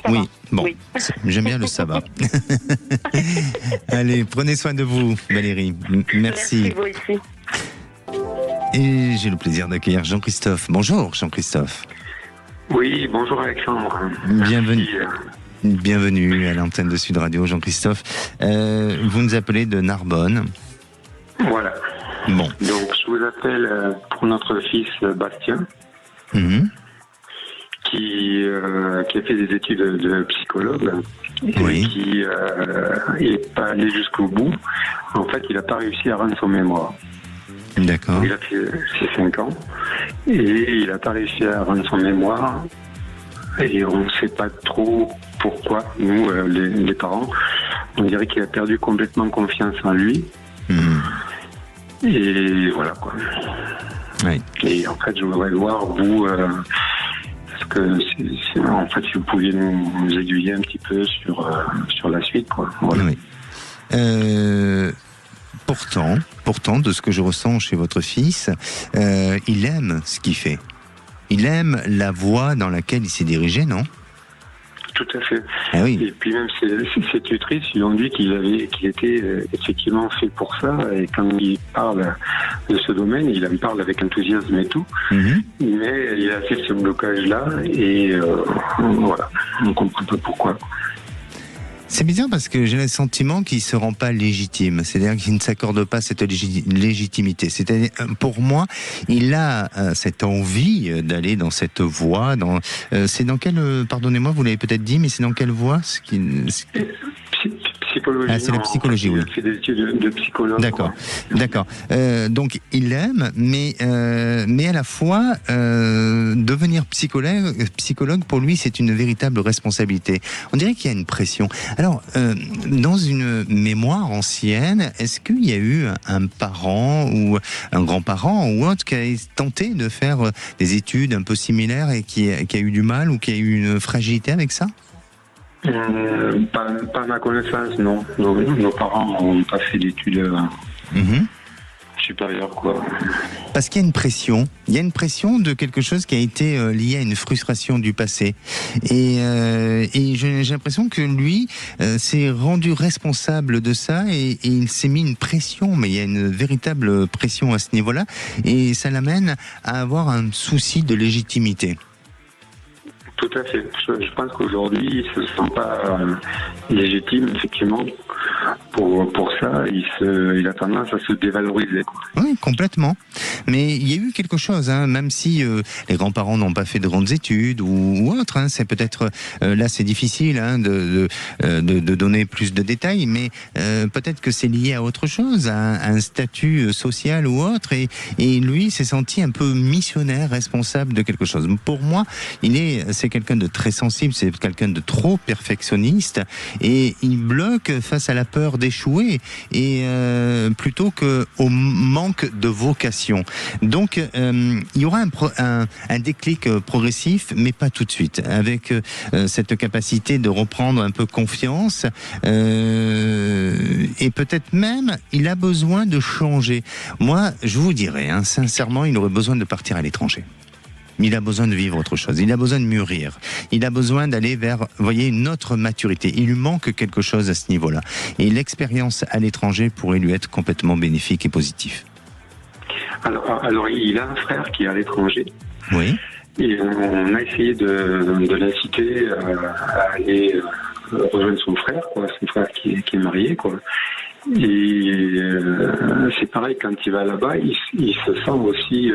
Oui, bon, oui. J'aime bien le ça va. Allez, prenez soin de vous, Valérie. Merci. Merci, vous aussi. Et j'ai le plaisir d'accueillir Jean-Christophe. Bonjour, Jean-Christophe. Oui, bonjour Alexandre. Bienvenue. Bienvenue à l'antenne de Sud Radio, Jean-Christophe. Vous nous appelez de Narbonne. Voilà. Bon. Donc, je vous appelle pour notre fils Bastien, qui a fait des études de psychologue, et qui n'est pas allé jusqu'au bout. En fait, il n'a pas réussi à rendre son mémoire. D'accord. Il a fait ses 5 ans et il n'a pas réussi à rendre son mémoire, et on ne sait pas trop pourquoi. Nous, les parents, on dirait qu'il a perdu complètement confiance en lui. Et voilà quoi. Oui. Et en fait, je voudrais voir vous, parce que en fait, si vous pouviez nous aiguiller un petit peu sur la suite quoi. Voilà. Oui. Pourtant, de ce que je ressens chez votre fils, il aime ce qu'il fait. Il aime la voie dans laquelle il s'est dirigé, non ? Tout à fait. Ah oui. Et puis même ses tutrices, ils ont dit qu'il était effectivement fait pour ça. Et quand il parle de ce domaine, il en parle avec enthousiasme et tout. Mais il a fait ce blocage-là et voilà, on ne comprend pas pourquoi. C'est bizarre parce que j'ai le sentiment qu'il ne se rend pas légitime, c'est-à-dire qu'il ne s'accorde pas cette légitimité. C'est-à-dire, pour moi, il a cette envie d'aller dans cette voie. C'est dans quelle, pardonnez-moi, vous l'avez peut-être dit, mais c'est dans quelle voie Psychologie psychologie. Ah, c'est la psychologie, oui. Il fait des études de psychologue. D'accord, d'accord. Donc il aime, mais à la fois devenir psychologue pour lui c'est une véritable responsabilité. On dirait qu'il y a une pression. Alors dans une mémoire ancienne, est-ce qu'il y a eu un parent ou un grand-parent ou autre qui a tenté de faire des études un peu similaires et qui a eu du mal ou qui a eu une fragilité avec ça? Pas à ma connaissance, non. Nos parents n'ont pas fait d'études supérieures, quoi. Parce qu'il y a une pression. Il y a une pression de quelque chose qui a été lié à une frustration du passé. Et j'ai l'impression que lui s'est rendu responsable de ça et il s'est mis une pression. Mais il y a une véritable pression à ce niveau-là. Et ça l'amène à avoir un souci de légitimité. Tout à fait. Je pense qu'aujourd'hui, il ne se sent pas légitime, effectivement. Pour ça, il a tendance à se dévaloriser, quoi. Oui, complètement. Mais il y a eu quelque chose, hein, même si les grands-parents n'ont pas fait de grandes études ou autre. Hein, c'est peut-être là, c'est difficile hein, de donner plus de détails, mais peut-être que c'est lié à autre chose, à un statut social ou autre. Et lui s'est senti un peu missionnaire, responsable de quelque chose. Pour moi, c'est quelqu'un de très sensible, c'est quelqu'un de trop perfectionniste, et il bloque face à la peur d'échouer et plutôt que au manque de vocation. Donc il y aura un déclic progressif, mais pas tout de suite, avec cette capacité de reprendre un peu confiance et peut-être même il a besoin de changer. Moi, je vous dirais, hein, sincèrement, il aurait besoin de partir à l'étranger. Il a besoin de vivre autre chose. Il a besoin de mûrir. Il a besoin d'aller vers, vous voyez, une autre maturité. Il lui manque quelque chose à ce niveau-là. Et l'expérience à l'étranger pourrait lui être complètement bénéfique et positive. Alors il a un frère qui est à l'étranger. Oui. Et on a essayé de l'inciter à aller rejoindre son frère qui est marié, quoi. Et c'est pareil, quand il va là-bas, il se sent aussi,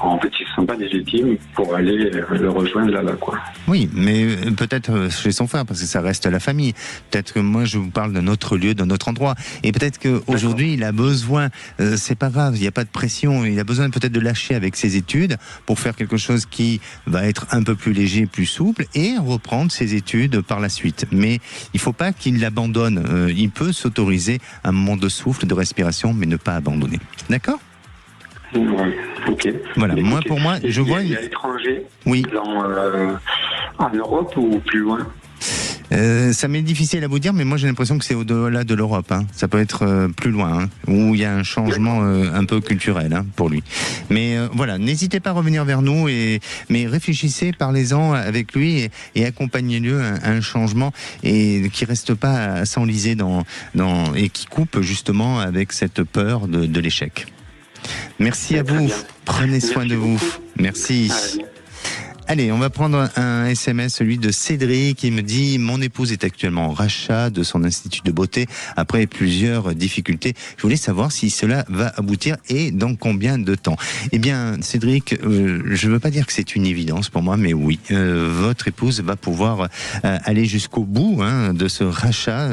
en fait, il se sent pas légitime pour aller le rejoindre là-bas, quoi. Oui, mais peut-être chez son frère, parce que ça reste la famille. Peut-être que moi, je vous parle d'un autre lieu, d'un autre endroit. Et peut-être qu'aujourd'hui, il a besoin, c'est pas grave, il n'y a pas de pression, il a besoin peut-être de lâcher avec ses études pour faire quelque chose qui va être un peu plus léger, plus souple, et reprendre ses études par la suite. Mais il faut pas qu'il l'abandonne. Il peut s'autoriser un moment de souffle, de respiration, mais ne pas abandonner. D'accord ? Ouais, ok. Voilà, mais moi, pour moi, je vois... Il y a l'étranger, oui. En Europe ou plus loin ? Ça m'est difficile à vous dire, mais moi j'ai l'impression que c'est au-delà de l'Europe. Hein. Ça peut être plus loin, hein, où il y a un changement un peu culturel hein, pour lui. Mais voilà, n'hésitez pas à revenir vers nous, mais réfléchissez, parlez-en avec lui et accompagnez-le à un changement et qui reste pas à s'enliser et qui coupe justement avec cette peur de l'échec. Merci à vous. Prenez soin de vous. Merci. Allez, on va prendre un SMS, celui de Cédric, qui me dit « Mon épouse est actuellement en rachat de son institut de beauté après plusieurs difficultés. Je voulais savoir si cela va aboutir et dans combien de temps ?» Eh bien, Cédric, je ne veux pas dire que c'est une évidence pour moi, mais oui, votre épouse va pouvoir aller jusqu'au bout hein, de ce rachat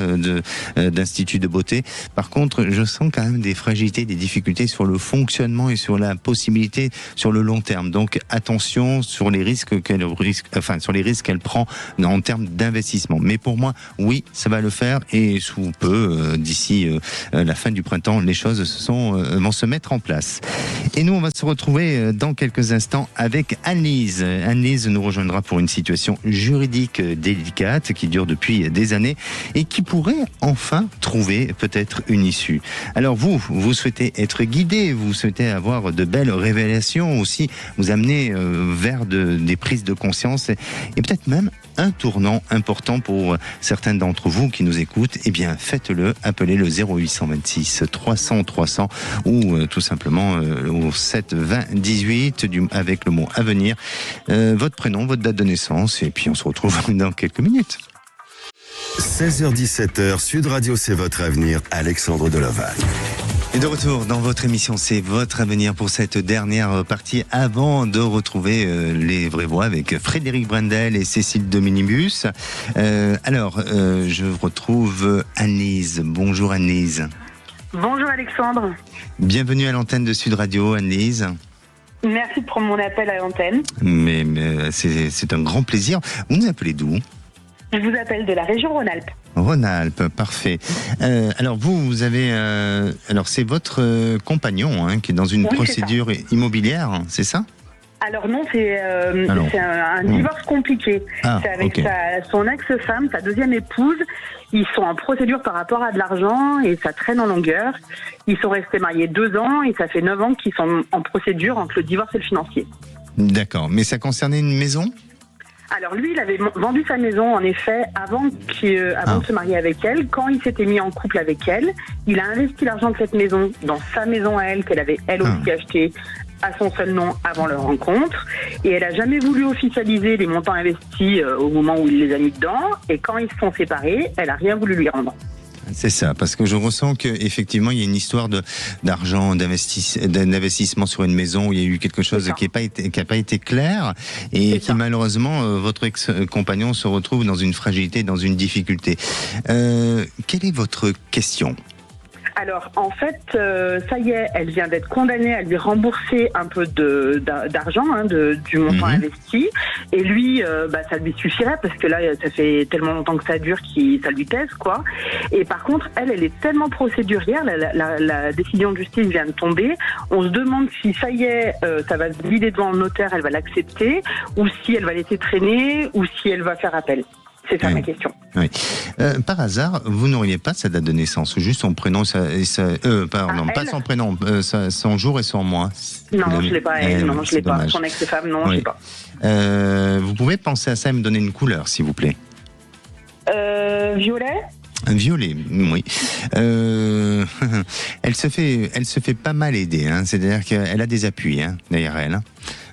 d'institut de beauté. Par contre, je sens quand même des fragilités, des difficultés sur le fonctionnement et sur la possibilité sur le long terme. Donc, attention sur les risques sur les risques qu'elle prend en termes d'investissement. Mais pour moi, oui, ça va le faire et sous peu, d'ici la fin du printemps, les choses vont se mettre en place. Et nous, on va se retrouver dans quelques instants avec Anne-Lise. Anne-Lise nous rejoindra pour une situation juridique délicate qui dure depuis des années et qui pourrait enfin trouver peut-être une issue. Alors vous souhaitez être guidé, vous souhaitez avoir de belles révélations aussi, vous amener vers des prises de conscience et peut-être même un tournant important pour certains d'entre vous qui nous écoutent. Eh bien, faites-le, appelez le 0826 300 300 ou tout simplement au 7 20 18 avec le mot avenir, votre prénom, votre date de naissance et puis on se retrouve dans quelques minutes. 16h-17h, Sud Radio, c'est votre avenir, Alexandre Deloval. Et de retour dans votre émission, c'est votre avenir pour cette dernière partie avant de retrouver les vraies voix avec Frédéric Brendel et Cécile Dominibus. Je retrouve Anne-Lise. Bonjour Anne-Lise. Bonjour Alexandre. Bienvenue à l'antenne de Sud Radio, Anne-Lise. Merci de prendre mon appel à l'antenne. Mais c'est un grand plaisir. Vous nous appelez d'où ? Je vous appelle de la région Rhône-Alpes. Rhône-Alpes, parfait. Alors vous avez, alors c'est votre compagnon qui est dans une procédure immobilière, c'est ça ? Alors non, c'est un divorce compliqué. C'est avec son ex-femme, sa deuxième épouse. Ils sont en procédure par rapport à de l'argent et ça traîne en longueur. Ils sont restés mariés 2 ans et ça fait 9 ans qu'ils sont en procédure entre le divorce et le financier. D'accord, mais ça concernait une maison ? Alors lui, il avait vendu sa maison en effet avant de se marier avec elle. Quand il s'était mis en couple avec elle, il a investi l'argent de cette maison dans sa maison à elle, qu'elle avait elle aussi achetée à son seul nom avant leur rencontre. Et elle a jamais voulu officialiser les montants investis au moment où il les a mis dedans. Et quand ils se sont séparés, elle a rien voulu lui rendre. C'est ça, parce que je ressens qu'effectivement, il y a une histoire d'argent, d'investissement sur une maison où il y a eu quelque chose qui n'a pas été clair et qui malheureusement, votre ex-compagnon se retrouve dans une fragilité, dans une difficulté. Quelle est votre question ? Alors, en fait, ça y est, elle vient d'être condamnée à lui rembourser un peu d'argent, du montant investi. Et lui, ça lui suffirait parce que là, ça fait tellement longtemps que ça dure que ça lui pèse, quoi. Et par contre, elle est tellement procédurière, la décision de justice vient de tomber. On se demande si ça y est, ça va se vider devant le notaire, elle va l'accepter, ou si elle va laisser traîner, ou si elle va faire appel. C'est ça ma question. Oui. Par hasard, vous n'auriez pas sa date de naissance, juste son prénom, pas son prénom, son jour et son mois. Non, je l'ai pas. Non, je l'ai pas. Son ex-femme, non, je l'ai pas. Vous pouvez penser à ça et me donner une couleur, s'il vous plaît. Violet. Un violet, oui. Elle se fait pas mal aider. C'est-à-dire qu'elle a des appuis derrière elle.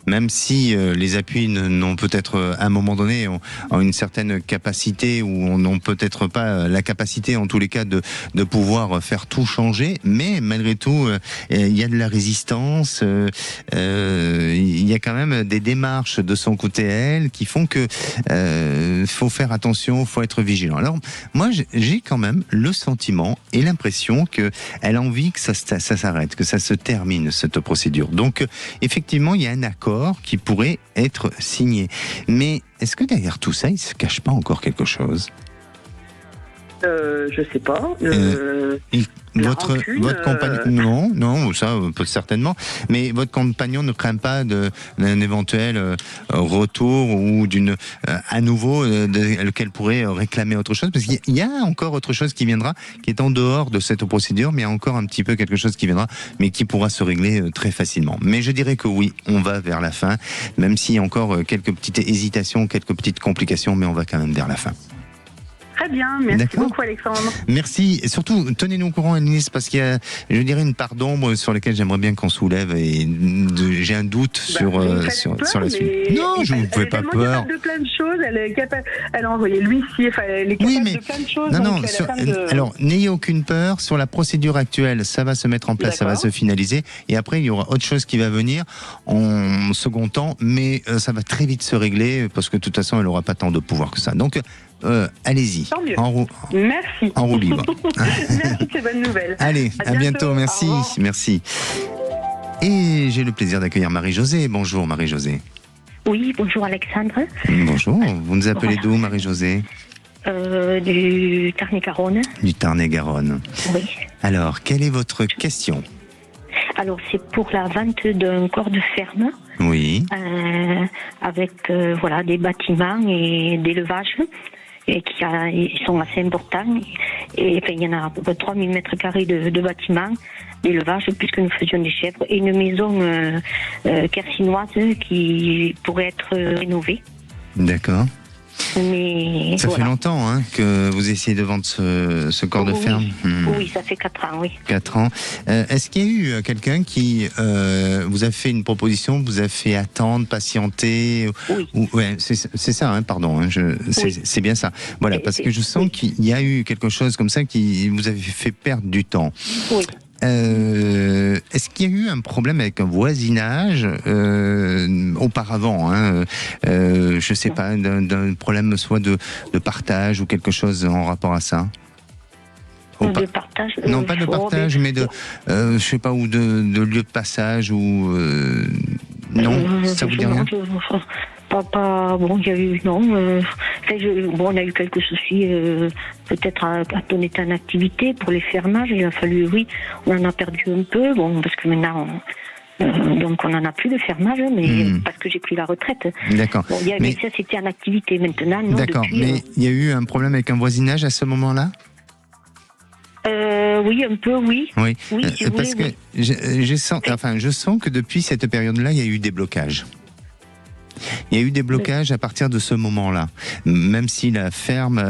Même si les appuis n'ont peut-être à un moment donné ont une certaine capacité ou n'ont peut-être pas la capacité en tous les cas de pouvoir faire tout changer, mais malgré tout il y a de la résistance, il y a quand même des démarches de son côté elle qui font que faut faire attention, faut être vigilant. Alors moi j'ai quand même le sentiment et l'impression que elle a envie que ça s'arrête, que ça se termine cette procédure. Donc effectivement il y a un accord qui pourrait être signé. Mais est-ce que derrière tout ça, il ne se cache pas encore quelque chose ? Je sais pas. Votre compagnon, non, ça peut certainement. Mais votre compagnon ne craint pas d'un éventuel retour ou à nouveau qu'elle pourrait réclamer autre chose, parce qu'il y a encore autre chose qui viendra, qui est en dehors de cette procédure, mais il y a encore un petit peu quelque chose qui viendra, mais qui pourra se régler très facilement. Mais je dirais que oui, on va vers la fin, même s'il y a encore quelques petites hésitations, quelques petites complications, mais on va quand même vers la fin. Très bien, merci beaucoup Alexandre. Merci, et surtout tenez-nous au courant Anne-Lise, parce qu'il y a, je dirais, une part d'ombre sur laquelle j'aimerais bien qu'on soulève et j'ai un doute sur la suite. Non, je ne vous fais pas peur. Elle est capable de plein de choses, elle a envoyé l'huissier, elle est capable de plein de choses. Alors n'ayez aucune peur, sur la procédure actuelle, ça va se mettre en place, ça va se finaliser, et après il y aura autre chose qui va venir en second temps, mais ça va très vite se régler, parce que de toute façon elle n'aura pas tant de pouvoir que ça. Donc allez-y. Merci. En roue libre. Merci, c'est bonne nouvelle. Allez, à bientôt. Merci. Merci. Et j'ai le plaisir d'accueillir Marie-Josée. Bonjour Marie-Josée. Oui, bonjour Alexandre. Bonjour. Vous nous appelez d'où Marie-Josée ? Du Tarn-et-Garonne. Du Tarn-et-Garonne. Oui. Alors, quelle est votre question ? Alors, c'est pour la vente d'un corps de ferme. Oui. Avec des bâtiments et d'élevage. Et ils sont assez importants. Et enfin, il y en a à peu près 3000 mètres carrés de bâtiments d'élevage, puisque nous faisions des chèvres, et une maison quercinoise qui pourrait être rénovée. D'accord. Mais ça fait longtemps que vous essayez de vendre ce corps de ferme. Oui, ça fait 4 ans, oui. 4 ans. Est-ce qu'il y a eu quelqu'un qui vous a fait une proposition, vous a fait attendre, patienter? Oui. Ouais, c'est ça, pardon. C'est bien ça. Voilà, parce que je sens qu'il y a eu quelque chose comme ça qui vous avait fait perdre du temps. Oui. Est-ce qu'il y a eu un problème avec un voisinage auparavant, hein, je sais pas, d'un problème soit de partage ou quelque chose en rapport à ça? De partage. Non, pas de partage, mais de, je sais pas, ou de lieu de passage, ou non, ça vous dit rien? Bon, il y a eu, non, on a eu quelques soucis, peut-être quand on était en activité pour les fermages, il a fallu, oui, on en a perdu un peu, bon, parce que maintenant, donc on n'en a plus de fermage, mais parce que j'ai pris la retraite. D'accord. Bon, mais ça, c'était en activité maintenant, non. D'accord, depuis, mais il y a eu un problème avec un voisinage à ce moment-là? Oui, un peu, oui. Oui, parce que je sens que depuis cette période-là, il y a eu des blocages. Il y a eu des blocages à partir de ce moment-là, même si la ferme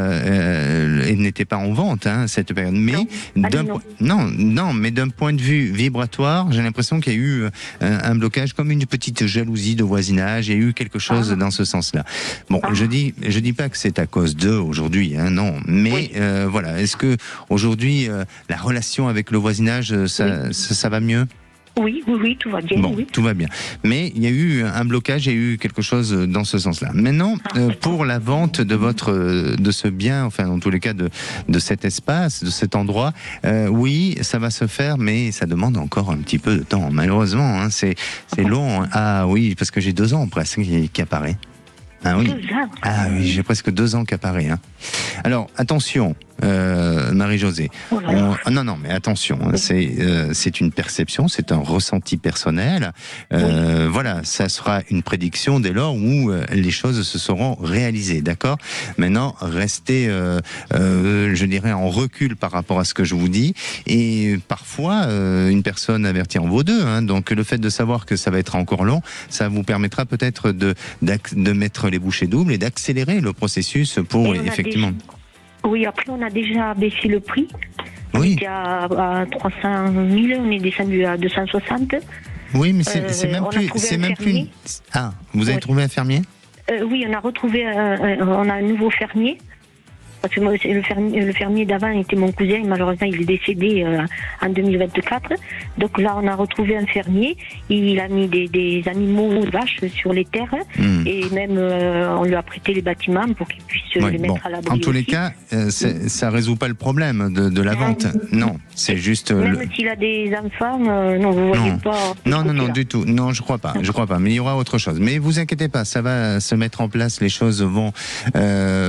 n'était pas en vente, hein, cette période. Mais mais d'un point de vue vibratoire, j'ai l'impression qu'il y a eu un blocage, comme une petite jalousie de voisinage. Il y a eu quelque chose dans ce sens-là. Bon, je dis pas que c'est à cause d'eux aujourd'hui, hein, non. Mais voilà, est-ce que aujourd'hui la relation avec le voisinage, ça va mieux? Oui, tout va bien. Bon, tout va bien. Mais il y a eu un blocage, il y a eu quelque chose dans ce sens-là. Maintenant, pour la vente de ce bien, enfin, dans tous les cas, de cet espace, de cet endroit, oui, ça va se faire, mais ça demande encore un petit peu de temps. Malheureusement, hein, c'est long. Ah oui, parce que j'ai 2 ans presque qui apparaît. Ah oui. 2 ans. Ah oui, j'ai presque 2 ans qu'apparaît. Hein. Alors, attention, Marie-Josée. Non, mais attention, hein, c'est une perception, c'est un ressenti personnel. Voilà, ça sera une prédiction dès lors où les choses se seront réalisées, d'accord? Maintenant, restez, je dirais, en recul par rapport à ce que je vous dis. Et parfois, une personne avertie en vaut 2. Hein, donc, le fait de savoir que ça va être encore long, ça vous permettra peut-être de mettre les bouchées doubles et d'accélérer le processus pour effectivement. Oui, après on a déjà baissé le prix. On était à 300 000, on est descendu à 260. Oui, mais c'est même plus. Ah, vous avez trouvé un fermier? Oui, on a retrouvé on a un nouveau fermier. Parce que moi, le fermier d'avant était mon cousin, et malheureusement il est décédé en 2024. Donc là on a retrouvé un fermier, il a mis des animaux vaches sur les terres, et même on lui a prêté les bâtiments pour qu'il puisse les mettre à l'abri. En tous les cas, ça résout pas le problème de la vente. Non, c'est juste... Même s'il a des enfants, non, vous voyez pas... Non, du tout. Non, je crois pas. Mais il y aura autre chose. Mais vous inquiétez pas, ça va se mettre en place, les choses vont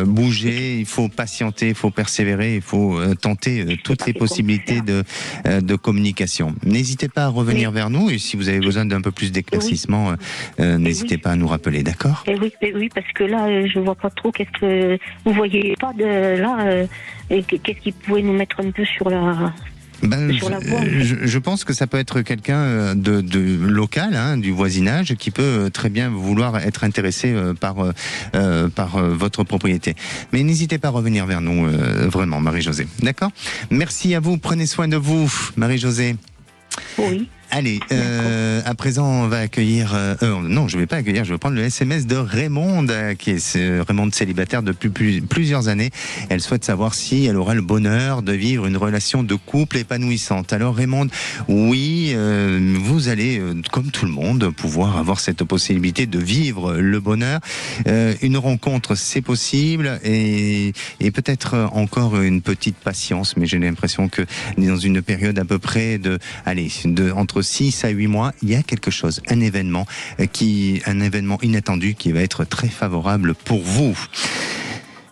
bouger, il faut patienter, il faut persévérer, il faut tenter toutes les possibilités de communication. N'hésitez pas à revenir vers nous, et si vous avez besoin d'un peu plus d'éclaircissement, n'hésitez pas à nous rappeler, d'accord? Oui, parce que là, je vois pas trop, qu'est-ce que vous voyez pas de là, qu'est-ce qui pourrait nous mettre un peu sur la... je pense que ça peut être quelqu'un de local, hein, du voisinage, qui peut très bien vouloir être intéressé par votre propriété. Mais n'hésitez pas à revenir vers nous, vraiment, Marie-Josée. D'accord? Merci à vous, prenez soin de vous, Marie-Josée. Oui. Allez, à présent, on va accueillir... non, je ne vais pas accueillir, je vais prendre le SMS de Raymonde, qui est Raymonde célibataire depuis plusieurs années. Elle souhaite savoir si elle aura le bonheur de vivre une relation de couple épanouissante. Alors Raymonde, oui, vous allez, comme tout le monde, pouvoir avoir cette possibilité de vivre le bonheur. Une rencontre, c'est possible, et peut-être encore une petite patience, mais j'ai l'impression que dans une période à peu près entre 6 à 8 mois, il y a quelque chose, un événement inattendu qui va être très favorable pour vous.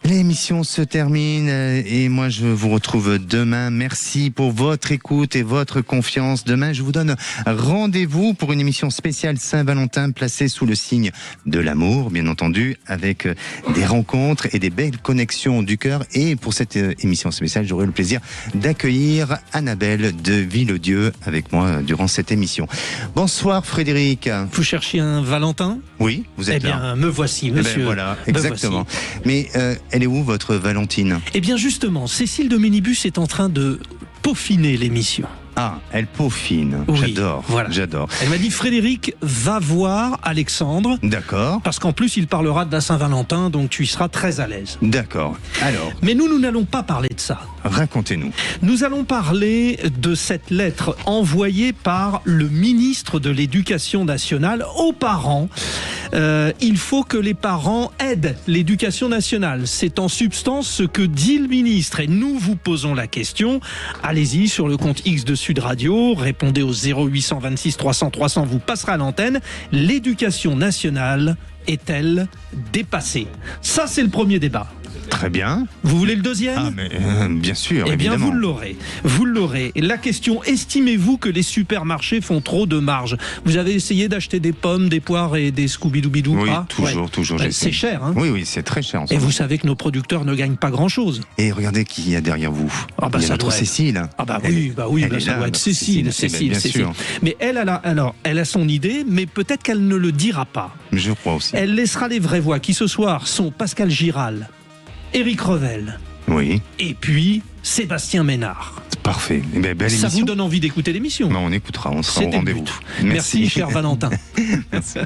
L'émission se termine et moi je vous retrouve demain. Merci pour votre écoute et votre confiance. Demain, je vous donne rendez-vous pour une émission spéciale Saint-Valentin placée sous le signe de l'amour, bien entendu, avec des rencontres et des belles connexions du cœur. Et pour cette émission spéciale, j'aurai le plaisir d'accueillir Annabelle de Villedieu avec moi durant cette émission. Bonsoir Frédéric. Vous cherchiez un Valentin ? Oui, vous êtes là. Eh bien, me voici, monsieur. Voilà, exactement. Mais elle est où votre Valentine ? Eh bien justement, Cécile de Minibus est en train de peaufiner l'émission. Ah, elle peaufine. Oui, j'adore, voilà. J'adore. Elle m'a dit, Frédéric, va voir Alexandre. D'accord. Parce qu'en plus, il parlera de la Saint-Valentin, donc tu y seras très à l'aise. D'accord. Alors. Mais nous n'allons pas parler de ça. Racontez-nous. Nous allons parler de cette lettre envoyée par le ministre de l'Éducation nationale aux parents. Il faut que les parents aident l'éducation nationale. C'est en substance ce que dit le ministre. Et nous vous posons la question. Allez-y sur le compte X de Sud Radio. Répondez au 0826 300 300. Vous passerez à l'antenne. L'éducation nationale est-elle dépassée? Ça, c'est le premier débat. Très bien. Vous voulez le deuxième? Ah, mais bien sûr, eh évidemment. bien, vous l'aurez. Vous l'aurez. Et la question, estimez-vous que les supermarchés font trop de marge? Vous avez essayé d'acheter des pommes, des poires et des Scooby-Doo-Bidou? Oui, pas toujours. C'est cher, hein? Oui, c'est très cher. Et vous savez que nos producteurs ne gagnent pas grand-chose. Et regardez qui il y a derrière vous. Ah bah, il y a ça notre doit être... Cécile. Ah bah oui, ça doit être Cécile. Bien sûr. Mais elle a son idée, mais peut-être qu'elle ne le dira pas. Je crois aussi. Elle laissera les vraies voix qui ce soir sont Pascal Giral, Éric Revel. Oui. Et puis Sébastien Ménard. Parfait. Eh bien, belle ça émission. vous donne envie d'écouter l'émission? On écoutera, on sera au rendez-vous. Merci, cher Valentin. Merci.